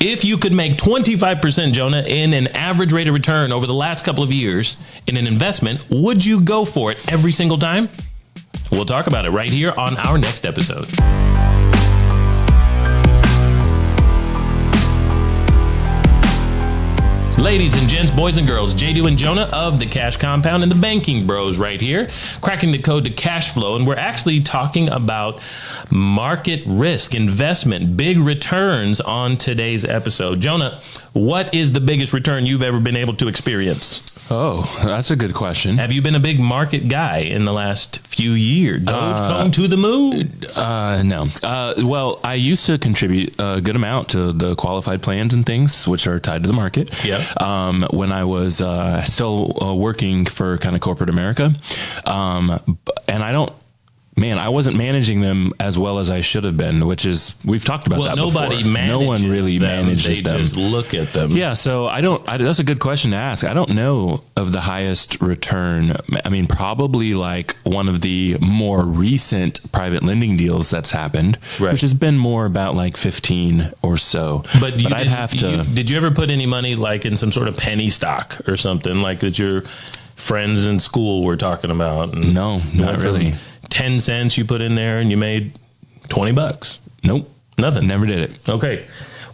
If you could make 25%, Jonah, in an average rate of return over the last couple of years in an investment, would you go for it every single time? We'll talk about it right here on our next episode. Ladies and gents, boys and girls, J.D. and Jonah of the Cash Compound and the Banking Bros right here, cracking the code to cash flow. And we're actually talking about market risk, investment, big returns on today's episode. Jonah, what is the biggest return you've ever been able to experience? Oh, that's a good question. Have you been a big market guy in the last few years? Dogecoin to the moon? No. Well, I used to contribute a good amount to the qualified plans and things, which are tied to the market. Yeah. When I was still working for kind of corporate America. And I wasn't managing them as well as I should have been, which is, we've talked about that before. No one really manages them. They just look at them. Yeah. So that's a good question to ask. I don't know of the highest return. I mean, probably like one of the more recent private lending deals that's happened, right, which has been more about like 15 or so. But I'd have to. Did you ever put any money like in some sort of penny stock or something like that your friends in school were talking about? And no, not really. 10 cents you put in there and you made $20. Nope. Nothing. Never did it. Okay.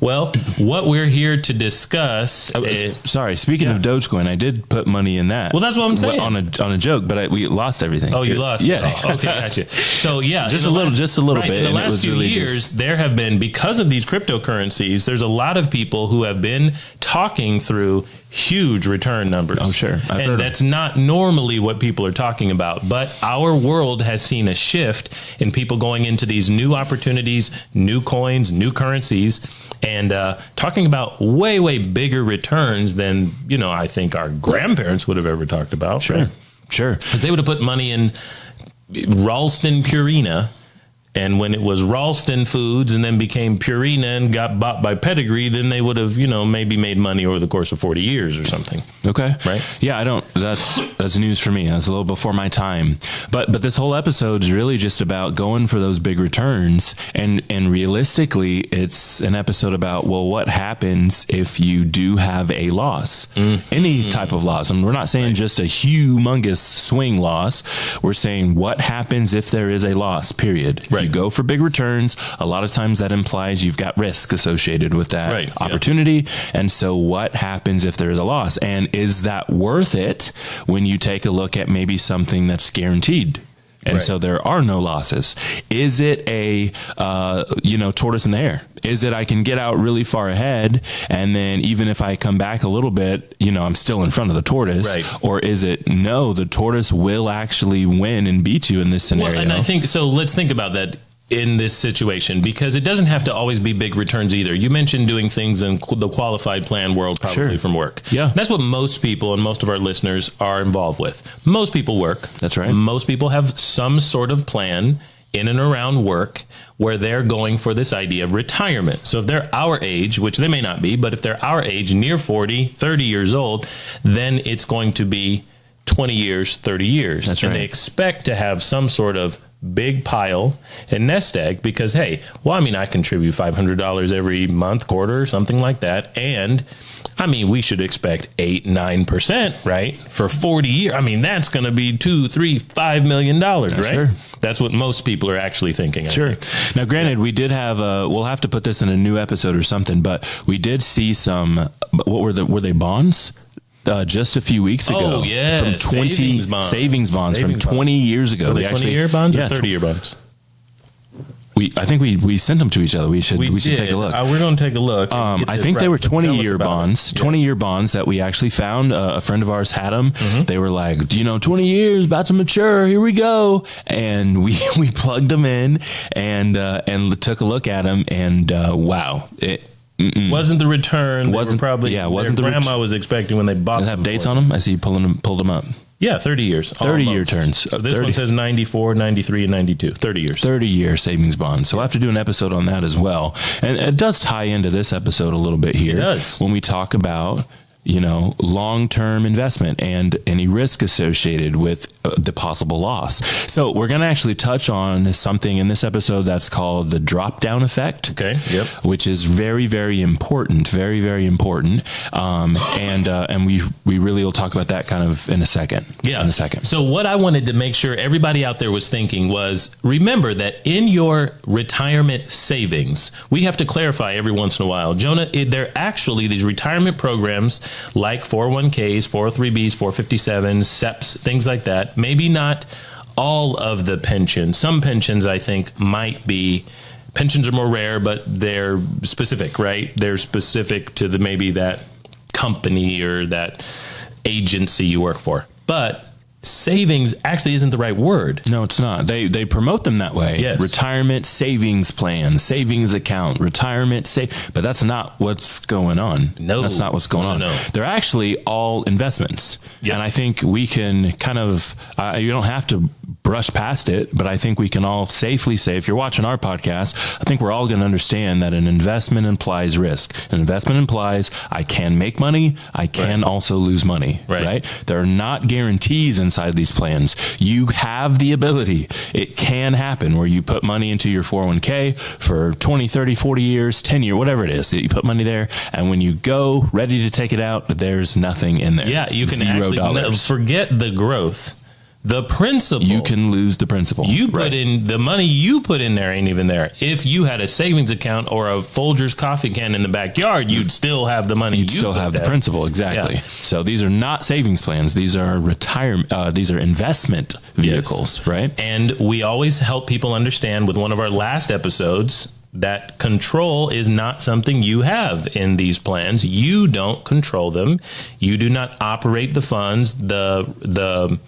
Well, what we're here to discuss speaking of Dogecoin, I did put money in that. Well, that's what I'm saying. On a joke, but we lost everything. Oh, you lost? Yeah. Oh, okay, gotcha. So, yeah. just a little right, bit. In the last few years, there have been, because of these cryptocurrencies, there's a lot of people who have been talking through huge return numbers. Oh, sure. And that's not normally what people are talking about. But our world has seen a shift in people going into these new opportunities, new coins, new currencies, and talking about way, way bigger returns than, I think our grandparents would have ever talked about. Sure. Right? Sure. Because they would have put money in Ralston Purina. And when it was Ralston Foods and then became Purina and got bought by Pedigree, then they would have, maybe made money over the course of 40 years or something. Okay. Right? Yeah, that's news for me. That's a little before my time. But this whole episode is really just about going for those big returns. And realistically, it's an episode about, well, what happens if you do have a loss? Any type of loss. And we're not saying just a humongous swing loss. We're saying what happens if there is a loss, period. Right. You go for big returns. A lot of times that implies you've got risk associated with that opportunity. Yeah. And so what happens if there is a loss? And is that worth it when you take a look at maybe something that's guaranteed? And so there are no losses. Is it a, tortoise in the hare? Is it I can get out really far ahead, and then even if I come back a little bit, I'm still in front of the tortoise? Right. Or is it, no, the tortoise will actually win and beat you in this scenario? Well, and I think, so let's think about that in this situation, because it doesn't have to always be big returns either. You mentioned doing things in the qualified plan world, probably from work. Yeah. That's what most people and most of our listeners are involved with. Most people work. That's right. Most people have some sort of plan in and around work where they're going for this idea of retirement. So if they're our age, which they may not be, but if they're our age, near 40, 30 years old, then it's going to be 20 years, 30 years. That's and right. They expect to have some sort of big pile and nest egg because, hey, I contribute $500 every month, quarter, something like that. And we should expect 8-9%, right? For 40 years. That's going to be $2, $3, $5 million, right? Sure. That's what most people are actually thinking. Sure. Now, granted, we did have we'll have to put this in a new episode or something, but we did see some, were they bonds? Just a few weeks ago. Oh, yeah. From 20 savings bonds from 20 years ago. Were they 20-year bonds or 30-year bonds? I think we sent them to each other. We should take a look. We're going to take a look. I think they were 20-year bonds. 20-year bonds that we actually found. A friend of ours had them. Mm-hmm. They were like, 20 years about to mature. Here we go. And we plugged them in and took a look at them. And wow, wasn't the return. Wasn't the grandma was expecting when they bought them. Have dates on them? I see you pulled them up. Yeah, 30 years. 30-year turns. So this one says 94, 93, and 92. 30 years. 30-year savings bond. So we'll have to do an episode on that as well. And it does tie into this episode a little bit here. It does. When we talk about, long-term investment and any risk associated with the possible loss. So we're going to actually touch on something in this episode that's called the drop down effect. Okay. Yep. Which is very, very important. Very, very important. And we really will talk about that kind of in a second. Yeah. In a second. So what I wanted to make sure everybody out there was thinking was, remember that in your retirement savings, we have to clarify every once in a while, Jonah, they're actually these retirement programs like 401ks, 403bs, 457s, SEPs, things like that. Maybe not all of the pensions. Some pensions, I think, might be, pensions are more rare, but they're specific, right? They're specific to maybe that company or that agency you work for. But savings actually isn't the right word. No, it's not. They promote them that way. Yes. Retirement savings plan, savings account, retirement save, but that's not what's going on. No, that's not what's going on. No. They're actually all investments. Yep. And I think we can kind of, you don't have to brush past it, but I think we can all safely say, if you're watching our podcast, I think we're all going to understand that an investment implies risk. An investment implies I can make money, I can also lose money, right? There are not guarantees inside these plans. You have the ability. It can happen where you put money into your 401k for 20, 30, 40 years, 10 years, whatever it is. You put money there, and when you go ready to take it out, there's nothing in there. Yeah, you can $0. actually forget the growth. The principal. You can lose the principal. You put in the money you put in there ain't even there. If you had a savings account or a Folgers coffee can in the backyard, you'd still have the money. You'd still have the principal. Exactly. Yeah. So these are not savings plans. These are retirement. These are investment vehicles, right? And we always help people understand with one of our last episodes that control is not something you have in these plans. You don't control them. You do not operate the funds. The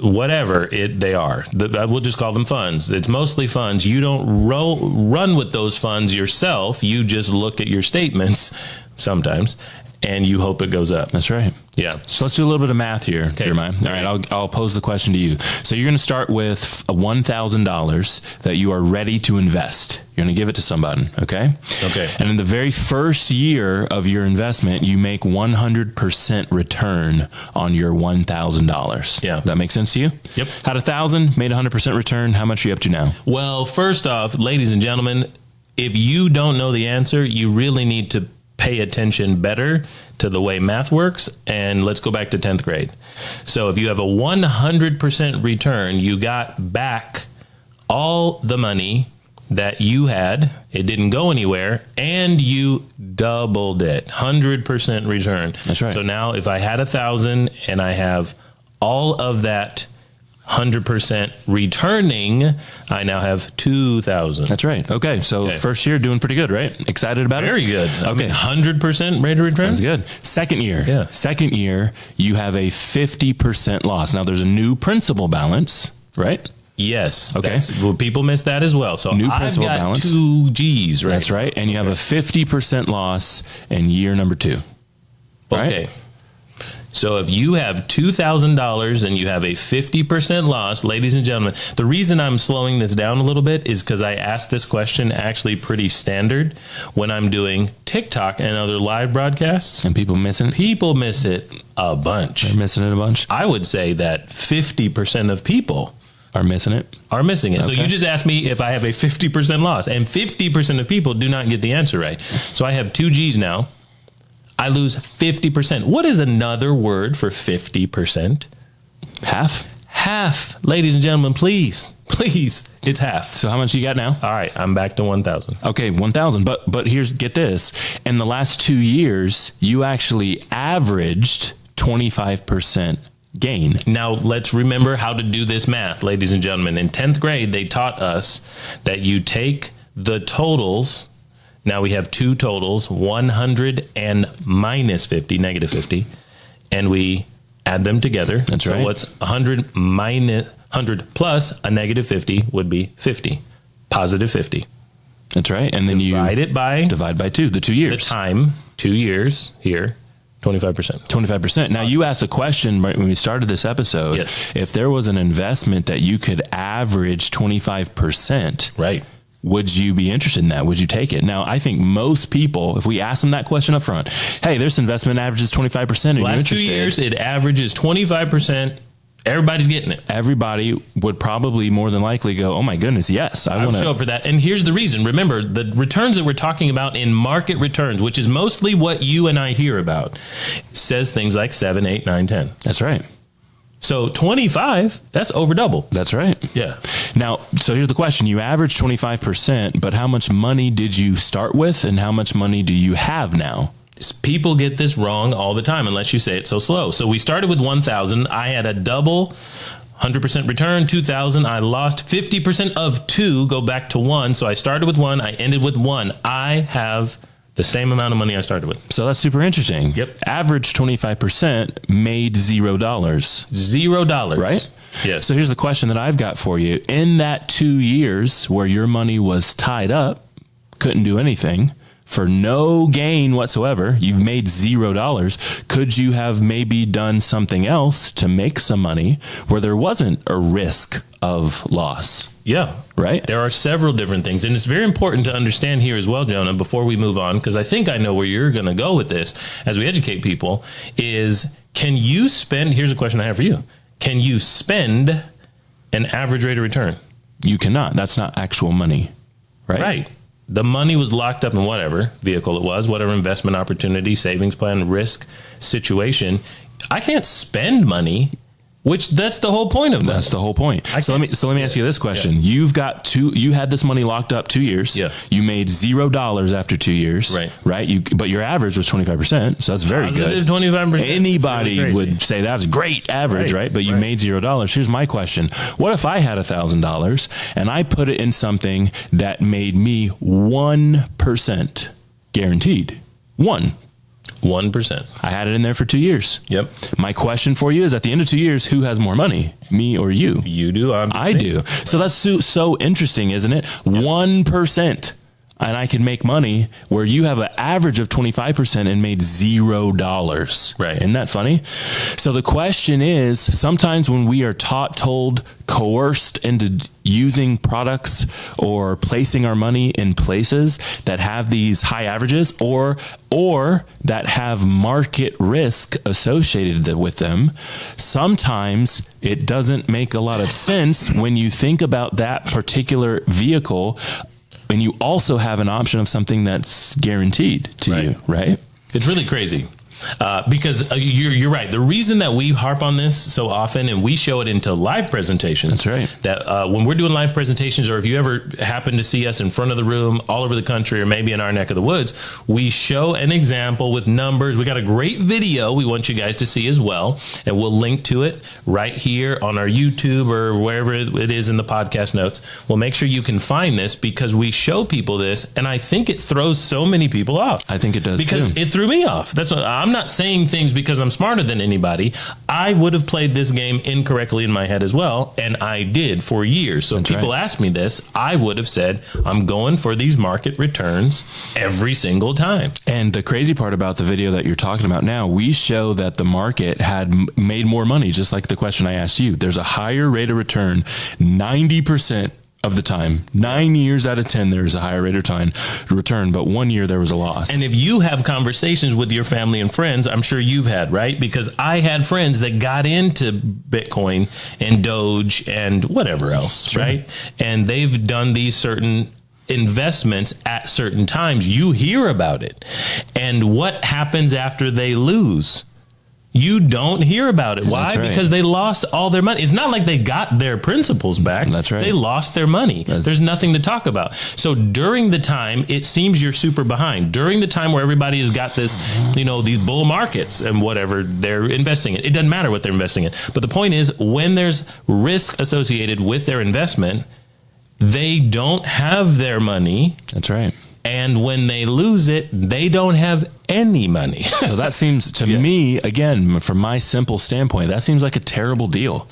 whatever they are. We'll just call them funds. It's mostly funds. You don't run with those funds yourself. You just look at your statements sometimes, and you hope it goes up. That's right. Yeah. So let's do a little bit of math here, Jeremiah. All right, I'll pose the question to you. So you're going to start with $1,000 that you are ready to invest. You're going to give it to somebody, okay? Okay. And in the very first year of your investment, you make 100% return on your $1,000. Yeah. That makes sense to you? Yep. Had 1,000, made 100% return. How much are you up to now? Well, first off, ladies and gentlemen, if you don't know the answer, you really need to pay attention better to the way math works. And let's go back to 10th grade. So if you have a 100% return, you got back all the money that you had, it didn't go anywhere, and you doubled it. 100% return. That's right. So now if I had 1,000 and I have all of that 100% returning, I now have 2,000. That's right. Okay. So first year doing pretty good, right? Excited about Very it? good. Okay. 100% rate of return? That's good. Second year. Yeah. Second year, you have a 50% loss. Now there's a new principal balance, right? Yes. Okay. Well, people miss that as well. So New I've principal got balance. 2 G's, right? That's right. And you have a 50% loss in year number 2. Right? Okay. So if you have $2,000 and you have a 50% loss, ladies and gentlemen, the reason I'm slowing this down a little bit is because I asked this question actually pretty standard when I'm doing TikTok and other live broadcasts. And people missing it? People miss it a bunch. They're missing it a bunch? I would say that 50% of people are missing it. So you just asked me if I have a 50% loss, and 50% of people do not get the answer right. So I have 2 G's now. I lose 50%. What is another word for 50%? Half? Half. Ladies and gentlemen, please, it's half. So how much you got now? All right, I'm back to 1,000. Okay, 1,000. But get this. In the last 2 years, you actually averaged 25% gain. Now, let's remember how to do this math, ladies and gentlemen. In 10th grade, they taught us that you take the totals. Now we have 2 totals, 100 and minus 50, negative 50, and we add them together. That's right. So what's 100 minus 100 plus a negative 50 would be 50, positive 50. That's right. And then divide by 2, the 2 years. The time, 2 years here. 25%. 25%. Now, you asked a question when we started this episode. Yes. If there was an investment that you could average 25%, right? Would you be interested in that? Would you take it? Now, I think most people, if we ask them that question up front, hey, this investment averages 25%. Last 2 years, it averages 25%. Everybody's getting it. Everybody would probably more than likely go, oh my goodness, yes, I want to show up for that. And here's the reason. Remember, the returns that we're talking about in market returns, which is mostly what you and I hear about, says things like 7, 8, 9, 10. That's right. So 25, that's over double. That's right. Yeah. Now, so here's the question. You average 25%, but how much money did you start with and how much money do you have now? People get this wrong all the time unless you say it so slow. So we started with 1,000. I had a double 100% return, 2,000. I lost 50% of 2, go back to 1. So I started with 1. I ended with 1. I have the same amount of money I started with. So that's super interesting. Yep. Average 25% made $0. $0. Right? Yes. So here's the question that I've got for you. In that 2 years where your money was tied up, couldn't do anything, for no gain whatsoever, you've made $0. Could you have maybe done something else to make some money where there wasn't a risk of loss? Yeah. Right? There are several different things. And it's very important to understand here as well, Jonah, before we move on, because I think I know where you're going to go with this as we educate people, is can you spend, here's a question I have for you. Can you spend an average rate of return? You cannot. That's not actual money. Right? Right. The money was locked up in whatever vehicle it was, whatever investment opportunity, savings plan, risk situation. I can't spend money, which that's the whole point of that. That's the whole point. So let me ask you this question. Yeah. You had this money locked up 2 years. Yeah. You made $0 after 2 years. Right. Right. But your average was 25%. So that's very Positive good. 25%. Anybody really would say that's great average, right? But you made $0. Here's my question. What if I had $1,000 and I put it in something that made me 1% guaranteed? 1%. I had it in there for 2 years. Yep. My question for you is, at the end of 2 years, who has more money, me or you? You do. I do. Right. So that's so interesting, isn't it? Yep. 1%. And I can make money where you have an average of 25% and made $0. Right. Isn't that funny? So the question is, sometimes when we are told, coerced into using products or placing our money in places that have these high averages or that have market risk associated with them, sometimes it doesn't make a lot of sense when you think about that particular vehicle. And you also have an option of something that's guaranteed to you, right? It's really crazy. Because you're right. The reason that we harp on this so often and we show it into live presentations. That's right. That when we're doing live presentations, or if you ever happen to see us in front of the room all over the country or maybe in our neck of the woods, we show an example with numbers. We got a great video we want you guys to see as well. And we'll link to it right here on our YouTube or wherever it is in the podcast notes. We'll make sure you can find this because we show people this. And I think it throws so many people off. I think it does because it threw me off. That's what I'm not saying things because I'm smarter than anybody. I would have played this game incorrectly in my head as well, and I did for years. So if people asked me this, I would have said, I'm going for these market returns every single time. And the crazy part about the video that you're talking about now, we show that the market had made more money, just like the question I asked you. There's a higher rate of return, 90% of the time. 9 years out of 10, there's a higher rate of return, but 1 year there was a loss. And if you have conversations with your family and friends, I'm sure you've had, right? Because I had friends that got into Bitcoin and Doge and whatever else, right? And they've done these certain investments at certain times. You hear about it. And what happens after they lose? You don't hear about it. Why? Because they lost all their money. It's not like they got their principals back. That's right. They lost their money. There's nothing to talk about. So during the time, it seems you're super behind. During the time where everybody has got this, these bull markets and whatever they're investing in, it doesn't matter what they're investing in. But the point is, when there's risk associated with their investment, they don't have their money. That's right. And when they lose it, they don't have any money. So that seems to me, again, from my simple standpoint, that seems like a terrible deal.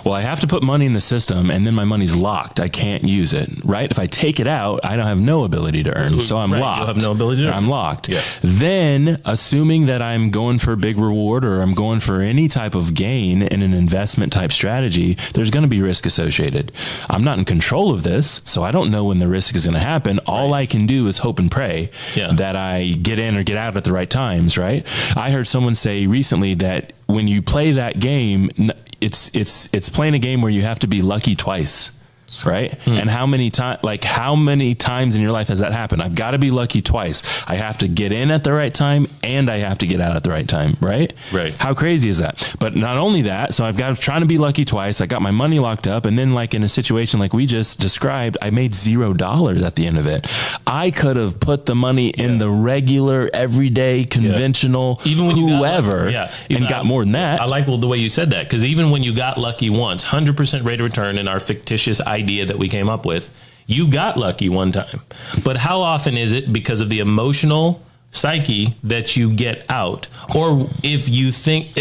Well, I have to put money in the system and then my money's locked. I can't use it, right? If I take it out, I don't have no ability to earn. So I'm locked. You'll have no ability to earn. I'm locked. Yeah. Then, assuming that I'm going for a big reward or I'm going for any type of gain in an investment type strategy, there's going to be risk associated. I'm not in control of this, so I don't know when the risk is going to happen. All I can do is hope and pray that I get in or get out out at the right times, right? I heard someone say recently that when you play that game, it's playing a game where you have to be lucky twice. Right. And how many times in your life has that happened? I've got to be lucky twice. I have to get in at the right time and I have to get out at the right time. Right. Right. How crazy is that? But not only that, so I've got trying to be lucky twice. I got my money locked up. And then like in a situation like we just described, I made $0 at the end of it. I could have put the money in the regular, everyday, conventional, even when whoever, and got more than that. I like the way you said that, because even when you got lucky once, 100% rate of return in our fictitious idea that we came up with, you got lucky one time. But how often is it because of the emotional psyche that you get out? Or if you think,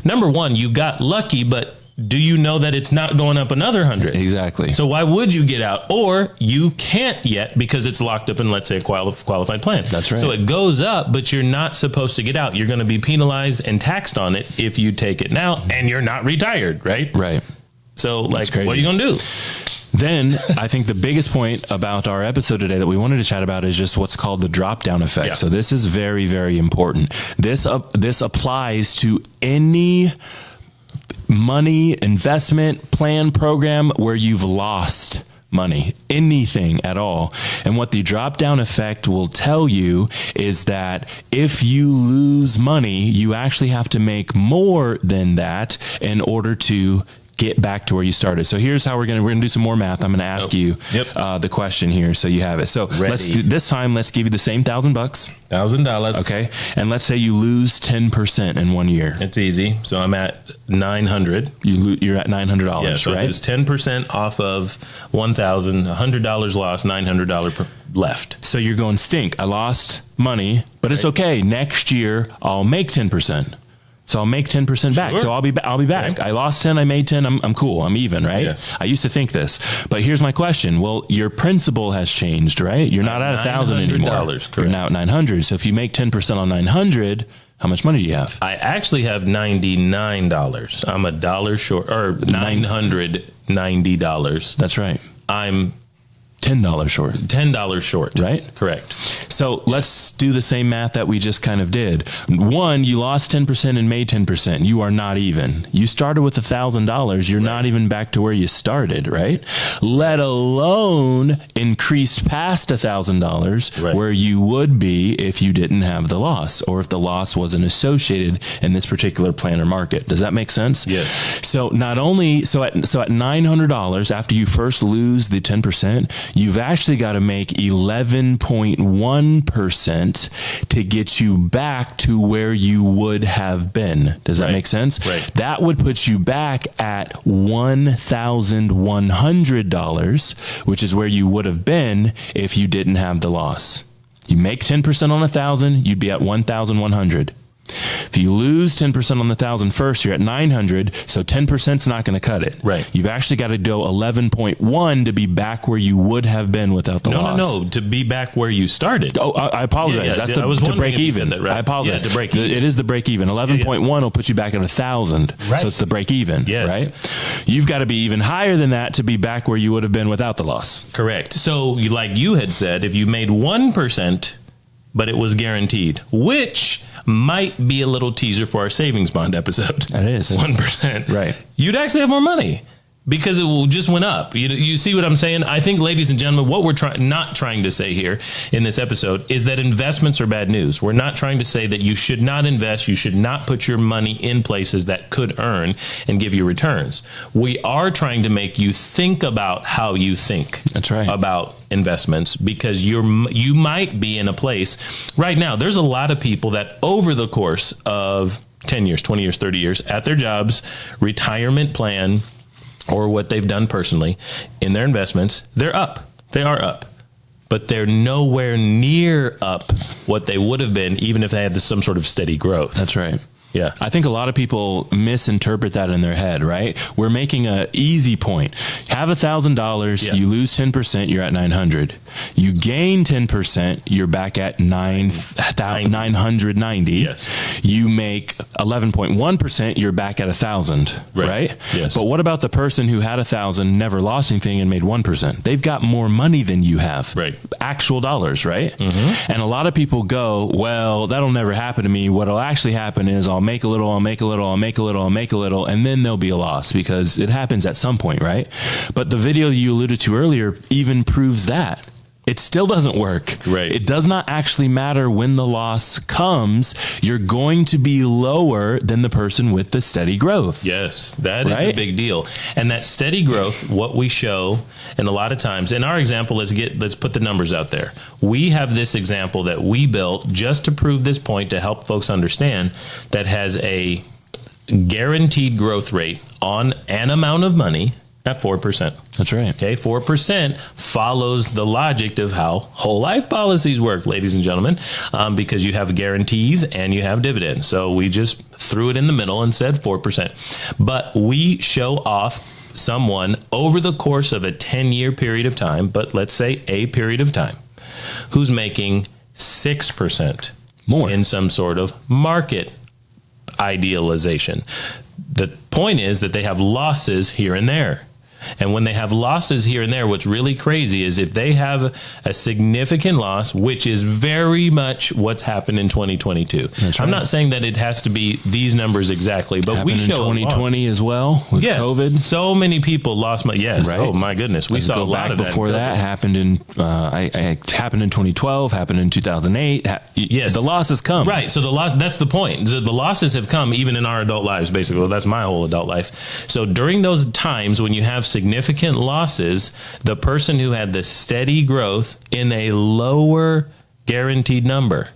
number one, you got lucky, but do you know that it's not going up another 100? Exactly. So why would you get out? Or you can't yet because it's locked up in, let's say, a qualified plan. That's right. So it goes up, but you're not supposed to get out. You're going to be penalized and taxed on it if you take it now, and you're not retired, right? Right. So like, what are you going to do? Then I think the biggest point about our episode today that we wanted to chat about is just what's called the drop down effect. Yeah. So this is very, very important. This applies to any money investment plan program where you've lost money, anything at all. And what the drop down effect will tell you is that if you lose money, you actually have to make more than that in order to get back to where you started. So here's how we're gonna do some more math. I'm gonna ask you the question here, so you have it. So let's give you the same $1,000. $1,000. Okay, and let's say you lose 10% in 1 year. It's easy. So I'm at 900. You're at $900, yeah, so right? It's 10% off of 1,000. $100 lost, $900 left. So you're going, stink. I lost money, but it's okay. Next year I'll make 10%. So I'll make 10% back. Sure. So I'll be back. Okay. I lost 10. I made 10. I'm cool. I'm even, right? Yes. I used to think this, but here's my question. Well, your principal has changed, right? You're not at 1,000 anymore. Correct. You're now at 900. So if you make 10% on 900, how much money do you have? I actually have $99. I'm $1 short, or $990. That's right. I'm $10 short. $10 short. Right? Correct. So let's do the same math that we just kind of did. One, you lost 10% and made 10%. You are not even. You started with $1,000. You're not even back to where you started, right? Let alone increased past $1,000 where you would be if you didn't have the loss, or if the loss wasn't associated in this particular plan or market. Does that make sense? Yes. So not only, so at $900, after you first lose the 10%, you've actually got to make 11.1% to get you back to where you would have been. Does that make sense? Right. That would put you back at $1,100, which is where you would have been if you didn't have the loss. You make 10% on 1,000, you'd be at 1,100. If you lose 10% on the 1,000 first, you're at 900. So 10% is not going to cut it. Right. You've actually got to go 11.1 to be back where you would have been without the loss. No, to be back where you started. Oh, I apologize. That's to break even. That, right? I apologize. Yeah, to break even. It is the break even. 11.1 will put you back at 1,000. Right. So it's the break even. Yes. Right. You've got to be even higher than that to be back where you would have been without the loss. Correct. So like you had said, if you made 1%, but it was guaranteed, which might be a little teaser for our savings bond episode. That is 1%. Right. You'd actually have more money because it just went up. You see what I'm saying? I think, ladies and gentlemen, what we're not trying to say here in this episode is that investments are bad news. We're not trying to say that you should not invest. You should not put your money in places that could earn and give you returns. We are trying to make you think about how you think. That's right. About investments, because you might be in a place right now. There's a lot of people that over the course of 10 years, 20 years, 30 years at their jobs, retirement plan, or what they've done personally in their investments, they're up. They are up. But they're nowhere near up what they would have been even if they had some sort of steady growth. That's right. Yeah. I think a lot of people misinterpret that in their head, right? We're making a easy point. Have $1,000, you lose 10%, you're at 900. You gain 10%, you're back at 990. Yes. You make 11.1%, you're back at 1,000, right? Yes. But what about the person who had 1,000, never lost anything and made 1%? They've got more money than you have. Right. Actual dollars, right? And a lot of people go, well, that'll never happen to me. What'll actually happen is I'll make a little, I'll make a little, I'll make a little, I'll make a little, and then there'll be a loss because it happens at some point, right? But the video you alluded to earlier even proves that. It still doesn't work. Right. It does not actually matter when the loss comes. You're going to be lower than the person with the steady growth. Yes, that is a big deal. And that steady growth, what we show, and a lot of times, in our example, let's put the numbers out there. We have this example that we built just to prove this point to help folks understand that has a guaranteed growth rate on an amount of money at 4%. That's right. Okay, 4% follows the logic of how whole life policies work, ladies and gentlemen, because you have guarantees and you have dividends. So we just threw it in the middle and said 4%. But we show off someone over the course of a 10-year period of time, but let's say a period of time, who's making 6% more in some sort of market idealization. The point is that they have losses here and there. And when they have losses here and there, what's really crazy is if they have a significant loss, which is very much what's happened in 2022. That's right. I'm not saying that it has to be these numbers exactly, but we show in 2020 as well with COVID. So many people lost money. Yes. Right. Oh my goodness. We saw a lot of that. Before that happened in happened in 2012, happened in 2008. Yes. The losses come. Right. So that's the point. So the losses have come even in our adult lives, basically. Well, that's my whole adult life. So during those times when you have significant losses, the person who had the steady growth in a lower guaranteed number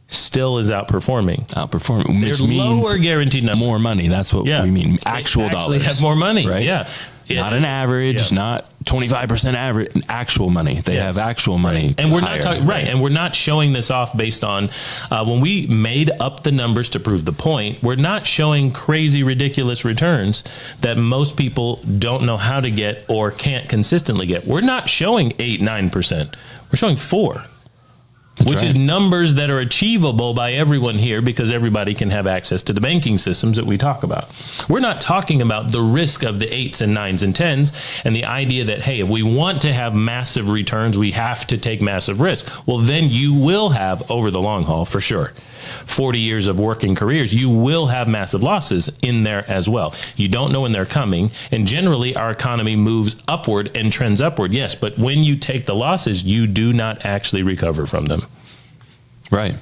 still is outperforming, which means lower guaranteed number, more money. That's what we mean. Actual dollars. Have more money, right? Yeah. Not an average, not 25% average, actual money. They have actual money. And we're not talking, and we're not showing this off based on, when we made up the numbers to prove the point, we're not showing crazy, ridiculous returns that most people don't know how to get or can't consistently get. We're not showing 8, 9%. We're showing 4. Which is numbers that are achievable by everyone here because everybody can have access to the banking systems that we talk about. We're not talking about the risk of the 8s and 9s and 10s and the idea that, hey, if we want to have massive returns, we have to take massive risk. Well, then you will have, over the long haul, for sure, 40 years of working careers, you will have massive losses in there as well. You don't know when they're coming. And generally, our economy moves upward and trends upward. Yes, but when you take the losses, you do not actually recover from them. Right.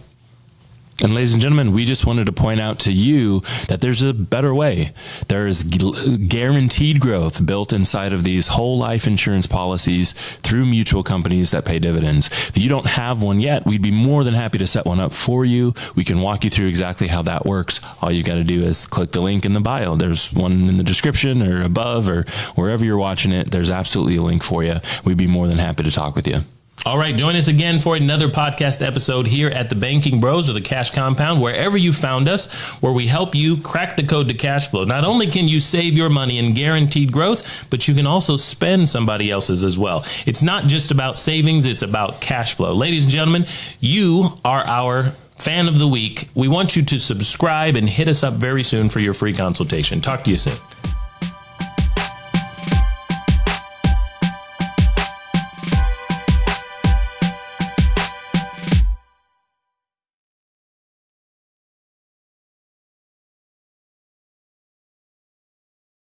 And ladies and gentlemen, we just wanted to point out to you that there's a better way. There is guaranteed growth built inside of these whole life insurance policies through mutual companies that pay dividends. If you don't have one yet, we'd be more than happy to set one up for you. We can walk you through exactly how that works. All you got to do is click the link in the bio. There's one in the description or above or wherever you're watching it. There's absolutely a link for you. We'd be more than happy to talk with you. All right, join us again for another podcast episode here at the Banking Bros or the Cash Compound, wherever you found us, where we help you crack the code to cash flow. Not only can you save your money in guaranteed growth, but you can also spend somebody else's as well. It's not just about savings, it's about cash flow. Ladies and gentlemen, you are our fan of the week. We want you to subscribe and hit us up very soon for your free consultation. Talk to you soon.